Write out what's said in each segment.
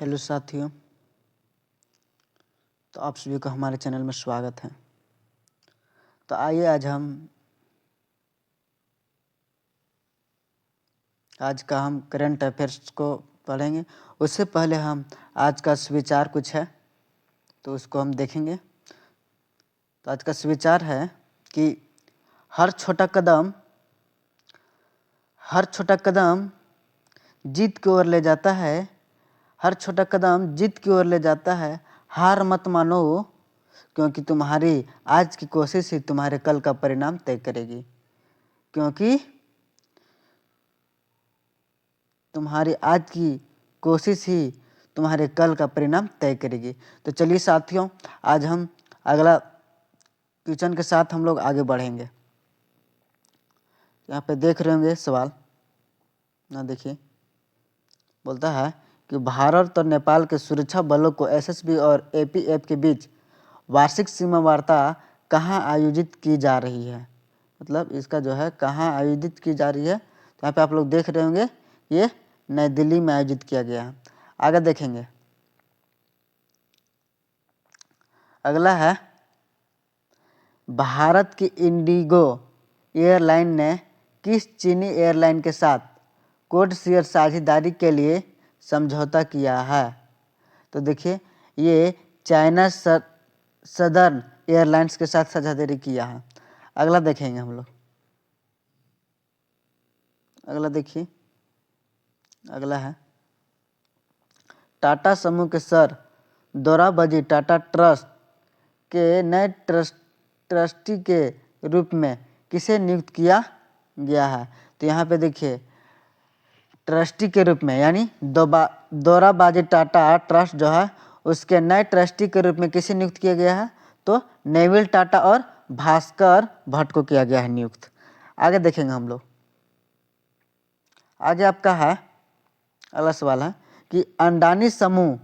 Hello साथियों, तो आप सभी को हमारे चैनल में स्वागत है। तो आइए आज का हम करंट अफेयर्स को पढ़ेंगे। उससे पहले हम आज का सुविचार कुछ है तो उसको हम देखेंगे। तो आज का सुविचार है कि हर छोटा कदम जीत की ओर ले जाता है। हर छोटा कदम जीत की ओर ले जाता है। हार मत मानो, क्योंकि तुम्हारी आज की कोशिश ही तुम्हारे कल का परिणाम तय करेगी। क्योंकि तुम्हारी आज की कोशिश ही तुम्हारे कल का परिणाम तय करेगी। तो चलिए साथियों, आज हम अगला क्वेश्चन के साथ हम लोग आगे बढ़ेंगे। यहाँ पे देख रहे होंगे सवाल ना, देखिए बोलता है कि भारत और नेपाल के सुरक्षा बलों को एसएसबी और एपीएफ के बीच वार्षिक सीमा वार्ता कहाँ आयोजित की जा रही है। मतलब इसका जो है कहाँ आयोजित की जा रही है। तो यहाँ पे आप लोग देख रहे होंगे ये नई दिल्ली में आयोजित किया गया है। आगे देखेंगे। अगला है, भारत की इंडिगो एयरलाइन ने किस चीनी एयरलाइन के साथ कोड शेयर साझेदारी के लिए समझौता किया है। तो देखिए ये चाइना सदर्न एयरलाइंस के साथ साझेदारी किया है। अगला देखेंगे हम लोग। अगला देखिए, अगला है टाटा समूह के सर दोराबजी टाटा ट्रस्ट के नए ट्रस्टी के रूप में किसे नियुक्त किया गया है। तो यहाँ पे देखिए ट्रस्टी के रूप में यानी दोराबजी टाटा ट्रस्ट जो है उसके नए ट्रस्टी के रूप में किसे नियुक्त किया गया है। तो नेविल टाटा और भास्कर भट्ट को किया गया है नियुक्त। आगे देखेंगे हम लोग। आगे आपका है अगला सवाल है कि अडानी समूह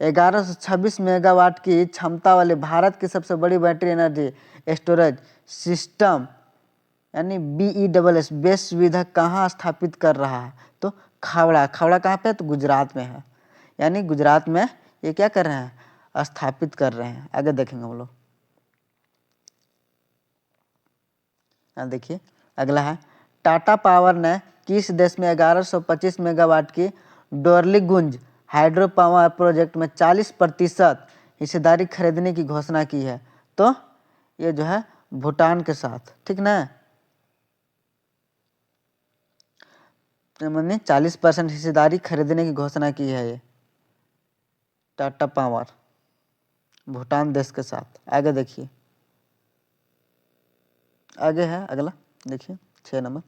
1126 मेगावाट की क्षमता वाले भारत की सबसे बड़ी बैटरी एनर्जी स्टोरेज सिस्टम यानी BESS बेस सुविधा कहाँ स्थापित कर रहा है। तो खावड़ा कहाँ पे है। तो गुजरात में है। यानी गुजरात में ये क्या कर रहे हैं, स्थापित कर रहे हैं। आगे देखेंगे हम लोग। देखिए अगला है टाटा पावर ने किस देश में 1125 मेगावाट की डोरलीगंज हाइड्रो पावर प्रोजेक्ट में 40% हिस्सेदारी खरीदने की घोषणा की है। तो ये जो है भूटान के साथ, ठीक ना। मैंने 40% हिस्सेदारी खरीदने की घोषणा की है ये टाटा पावर भूटान देश के साथ। आगे देखिए, आगे है अगला देखिए 6 नंबर।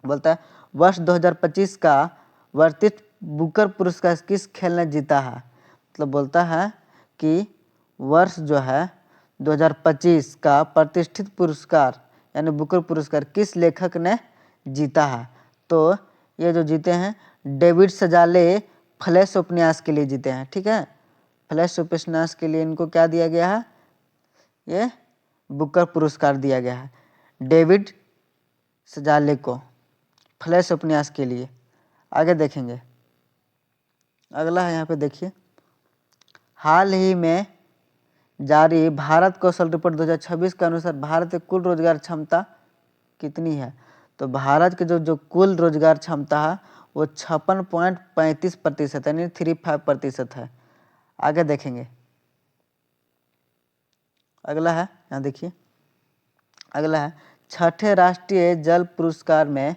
बोलता है वर्ष 2025 का वर्षित बुकर पुरस्कार किस खेल ने जीता है। मतलब बोलता है कि वर्ष जो है 2025 का प्रतिष्ठित पुरस्कार यानी बुकर पुरस्कार किस लेखक ने जीता है। तो ये जो जीते हैं डेविड सजाले फ्लैश उपन्यास के लिए जीते हैं। ठीक है, फ्लैश उपन्यास के लिए इनको क्या दिया गया है, ये बुकर पुरस्कार दिया गया है डेविड सजाले को फ्लैश उपन्यास के लिए। आगे देखेंगे। अगला है यहाँ पे देखिए, हाल ही में जारी भारत कौशल रिपोर्ट 2026 के अनुसार भारत की कुल रोजगार क्षमता कितनी है। तो भारत की जो कुल रोजगार क्षमता है वो 56.35% यानी 35% है। आगे देखेंगे। अगला है यहाँ देखिए, अगला है छठे राष्ट्रीय जल पुरस्कार में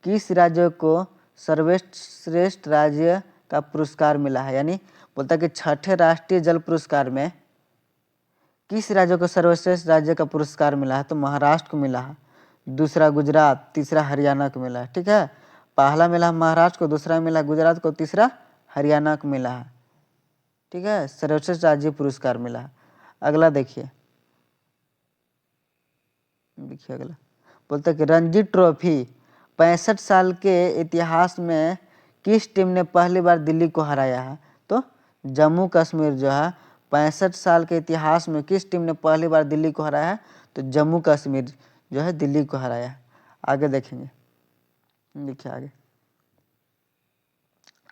किस राज्य को सर्वश्रेष्ठ राज्य का पुरस्कार मिला है। यानी बोलता है कि छठे राष्ट्रीय जल पुरस्कार में किस राज्य को सर्वश्रेष्ठ राज्य का पुरस्कार मिला है। तो महाराष्ट्र को मिला है, दूसरा गुजरात, तीसरा हरियाणा को मिला है। ठीक है, पहला मिला महाराष्ट्र को, दूसरा मिला गुजरात को, तीसरा हरियाणा को मिला है। ठीक है, सर्वश्रेष्ठ राज्य पुरस्कार मिला है। अगला देखिए, अगला बोलता है कि रणजी ट्रॉफी 65 साल के इतिहास में किस टीम ने पहली बार दिल्ली को हराया है। तो जम्मू कश्मीर जो है 65 साल के इतिहास में किस टीम ने पहली बार दिल्ली को हराया है। तो जम्मू कश्मीर जो है दिल्ली को हराया है। आगे देखेंगे, देखिए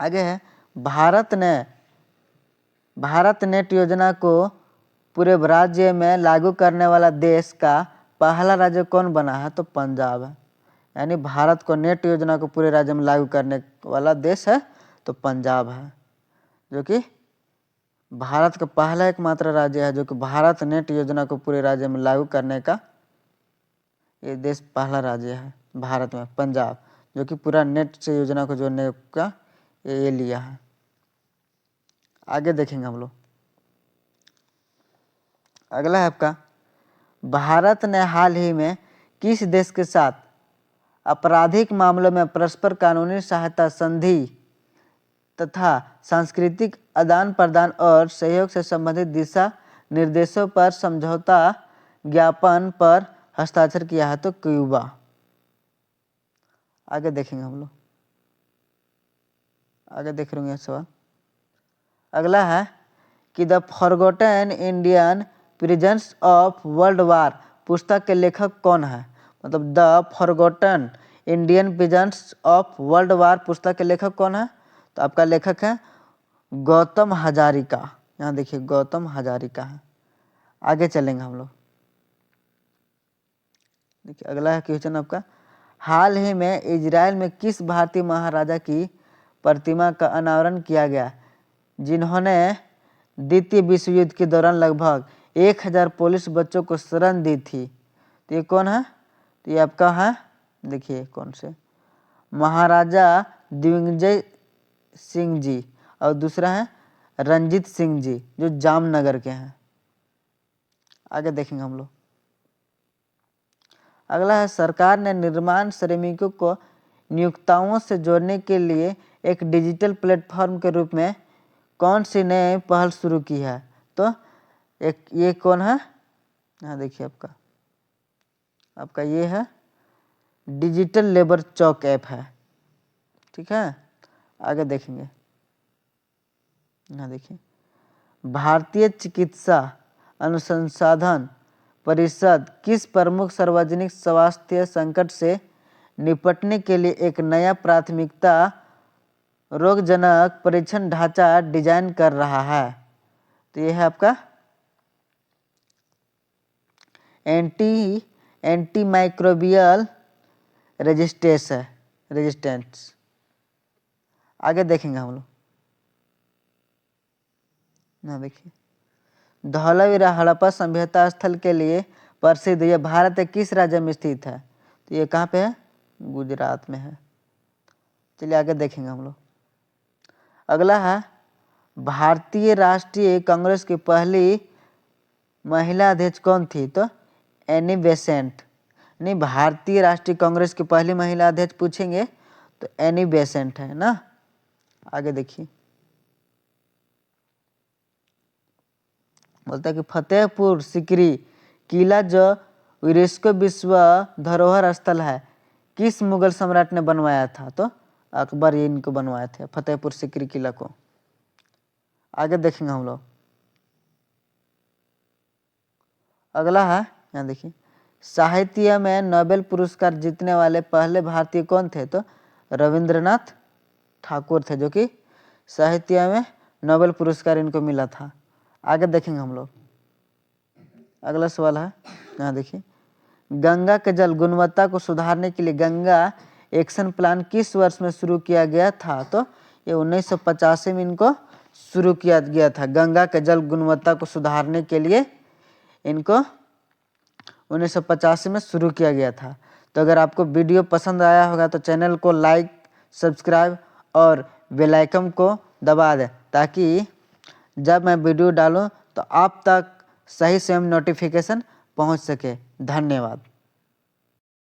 आगे है भारत नेट योजना को पूरे राज्य में लागू करने वाला देश का पहला राज्य कौन बना है? तो पंजाब है। यानी भारत को नेट योजना को पूरे राज्य में लागू करने वाला देश है तो पंजाब है, जो कि भारत का पहला एकमात्र राज्य है जो कि भारत नेट योजना को पूरे राज्य में लागू करने का ये देश पहला राज्य है भारत में, पंजाब, जो कि पूरा नेट से योजना को जोड़ने का ये लिया है। आगे देखेंगे हम लोग। अगला है आपका, भारत ने हाल ही में किस देश के साथ आपराधिक मामलों में परस्पर कानूनी सहायता संधि तथा सांस्कृतिक आदान प्रदान और सहयोग से संबंधित दिशा निर्देशों पर समझौता ज्ञापन पर हस्ताक्षर किया है? तो क्यूबा। आगे देखेंगे हम लोग। आगे देख रहे होंगे सवाल। अगला है कि the forgotten Indian prisons of world war पुस्तक के लेखक कौन है? मतलब the forgotten Indian prisons of world war पुस्तक के लेखक कौन है? तो आपका लेखक है गौतम हजारिका। यहाँ देखिए गौतम हजारिका है। आगे चलेंगे हम लोग। देखिए अगला है क्वेश्चन आपका, हाल ही में इजराइल में किस भारतीय महाराजा की प्रतिमा का अनावरण किया गया जिन्होंने द्वितीय विश्व युद्ध के दौरान लगभग 1000 पुलिस बच्चों को शरण दी थी? तो ये कौन है? तो ये आपका है, देखिए कौन से, महाराजा दिग्विजय सिंह जी, और दूसरा है रंजीत सिंह जी जो जामनगर के हैं। आगे देखेंगे हम लोग। अगला है, सरकार ने निर्माण श्रमिकों को नियोक्ताओं से जोड़ने के लिए एक डिजिटल प्लेटफॉर्म के रूप में कौन सी नई पहल शुरू की है? तो एक ये कौन है? यहाँ देखिए आपका ये है डिजिटल लेबर चौक ऐप है। ठीक है, आगे देखेंगे। यहाँ देखिए, भारतीय चिकित्सा अनुसंधान परिषद किस प्रमुख सार्वजनिक स्वास्थ्य संकट से निपटने के लिए एक नया प्राथमिकता रोगजनक परीक्षण ढांचा डिजाइन कर रहा है? तो यह है आपका एंटी माइक्रोबियल रेजिस्टेंस। आगे देखेंगे हम लोग। ना देखिए, धौलावीरा हड़प्पा सभ्यता स्थल के लिए प्रसिद्ध यह भारत के किस राज्य में स्थित है? तो ये कहाँ पे है? गुजरात में है। चलिए आगे देखेंगे हम लोग। अगला है, भारतीय राष्ट्रीय कांग्रेस की पहली महिला अध्यक्ष कौन थी? तो एनी बेसेंट। नहीं, भारतीय राष्ट्रीय कांग्रेस की पहली महिला अध्यक्ष पूछेंगे तो एनी बेसेंट है ना। आगे देखिए, बोलता है कि फतेहपुर सिकरी किला जो यूनेस्को विश्व धरोहर स्थल है किस मुगल सम्राट ने बनवाया था? तो अकबर ये इनको बनवाए थे फतेहपुर सिकरी किला को। आगे देखेंगे हम लोग। अगला है, यहाँ देखिए, साहित्य में नोबेल पुरस्कार जीतने वाले पहले भारतीय कौन थे? तो रविंद्रनाथ ठाकुर थे, जो कि साहित्य में नोबेल पुरस्कार इनको मिला था। आगे देखेंगे हम लोग। अगला सवाल है, यहाँ देखिए, गंगा के जल गुणवत्ता को सुधारने के लिए गंगा एक्शन प्लान किस वर्ष में शुरू किया गया था? तो ये 1985 में इनको शुरू किया गया था। गंगा के जल गुणवत्ता को सुधारने के लिए इनको 1985 में शुरू किया गया था। तो अगर आपको वीडियो पसंद आया होगा तो चैनल को लाइक, सब्सक्राइब और बेल आइकन को दबा दें ताकि जब मैं वीडियो डालूं तो आप तक सही समय नोटिफिकेशन पहुंच सके। धन्यवाद।